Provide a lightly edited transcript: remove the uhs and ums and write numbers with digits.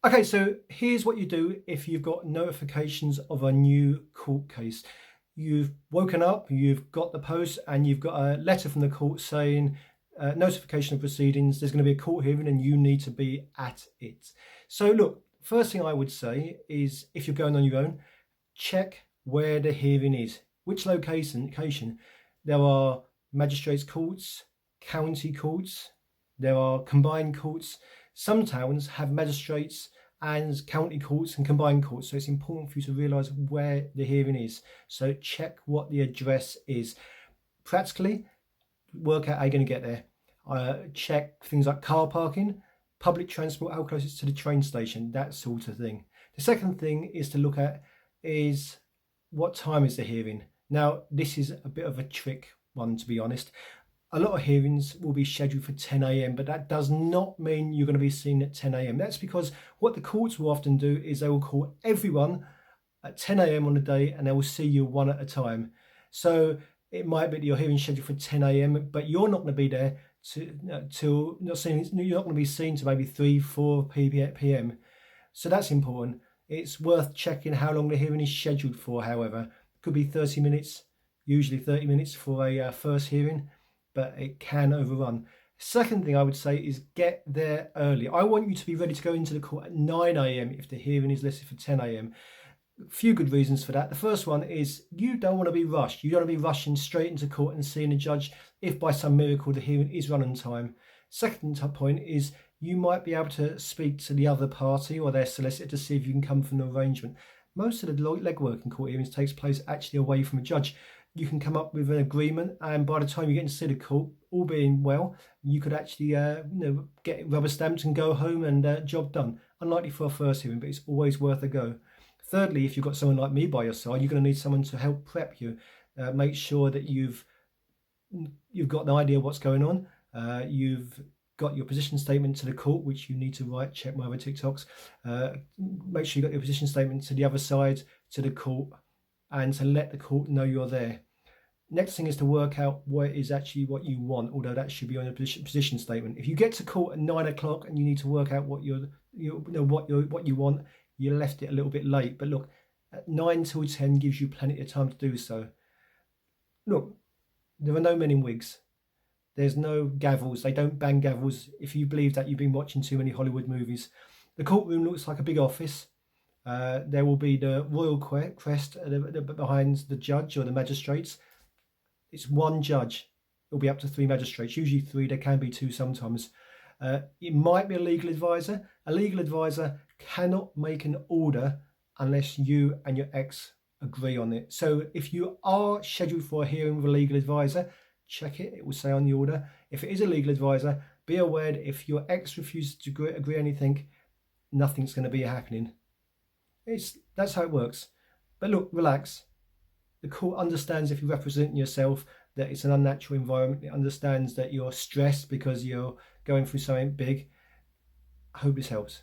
Okay, so here's what you do if you've got notifications of a new court case. You've woken up, you've got the post, and you've got a letter from the court saying notification of proceedings. There's going to be a court hearing, and you need to be at it. So, look, first thing I would say is if you're going on your own, check where the hearing is, which location. There are magistrates' courts, county courts, there are combined courts. Some towns have magistrates and county courts and combined courts, so it's important for you to realise where the hearing is. So check what the address is. Practically, work out how you're going to get there. Check things like car parking, public transport, how close it's to the train station, that sort of thing. The second thing is to look at is what time is the hearing. Now, this is a bit of a trick one, to be honest. A lot of hearings will be scheduled for 10 a.m, but that does not mean you're going to be seen at 10 a.m. That's because what the courts will often do is they will call everyone at 10 a.m. on the day and they will see you one at a time. So it might be that your hearing scheduled for 10 a.m, but you're not going to be there till you're not going to be seen to maybe 3-4 p.m. So that's important. It's worth checking how long the hearing is scheduled for, however. It could be 30 minutes, usually 30 minutes for a first hearing, but it can overrun. Second thing I would say is get there early. I want you to be ready to go into the court at 9 a.m. if the hearing is listed for 10 a.m. A few good reasons for that. The first one is you don't want to be rushed. You don't want to be rushing straight into court and seeing a judge if by some miracle the hearing is run on time. Second point is you might be able to speak to the other party or their solicitor to see if you can come from an arrangement. Most of the legwork in court hearings takes place actually away from a judge. You can come up with an agreement, and by the time you get into the court, all being well, you could actually get rubber stamped and go home and job done. Unlikely for a first hearing, but it's always worth a go. Thirdly, if you've got someone like me by your side, you're going to need someone to help prep you. Make sure that you've got an idea of what's going on. You've got your position statement to the court, which you need to write. Check my other TikToks. Make sure you got your position statement to the other side, to the court, and to let the court know you're there. Next thing is to work out what is actually what you want, although that should be on your position statement. If you get to court at 9 o'clock and you need to work out what you want, you left it a little bit late. But look, at 9 till 10 gives you plenty of time to do so. Look, there are no men in wigs. There's no gavels. They don't bang gavels. If you believe that, you've been watching too many Hollywood movies. The courtroom looks like a big office. There will be the royal crest behind the judge or the magistrates. It's one judge. It'll be up to 3 magistrates, usually 3. There can be 2 sometimes. It might be a legal advisor. A legal advisor cannot make an order unless you and your ex agree on it. So if you are scheduled for a hearing with a legal advisor, check it. It will say on the order. If it is a legal advisor, be aware that if your ex refuses to agree anything, nothing's going to be happening. That's how it works. But look, relax. The court understands if you're representing yourself that it's an unnatural environment. It understands that you're stressed because you're going through something big. I hope this helps.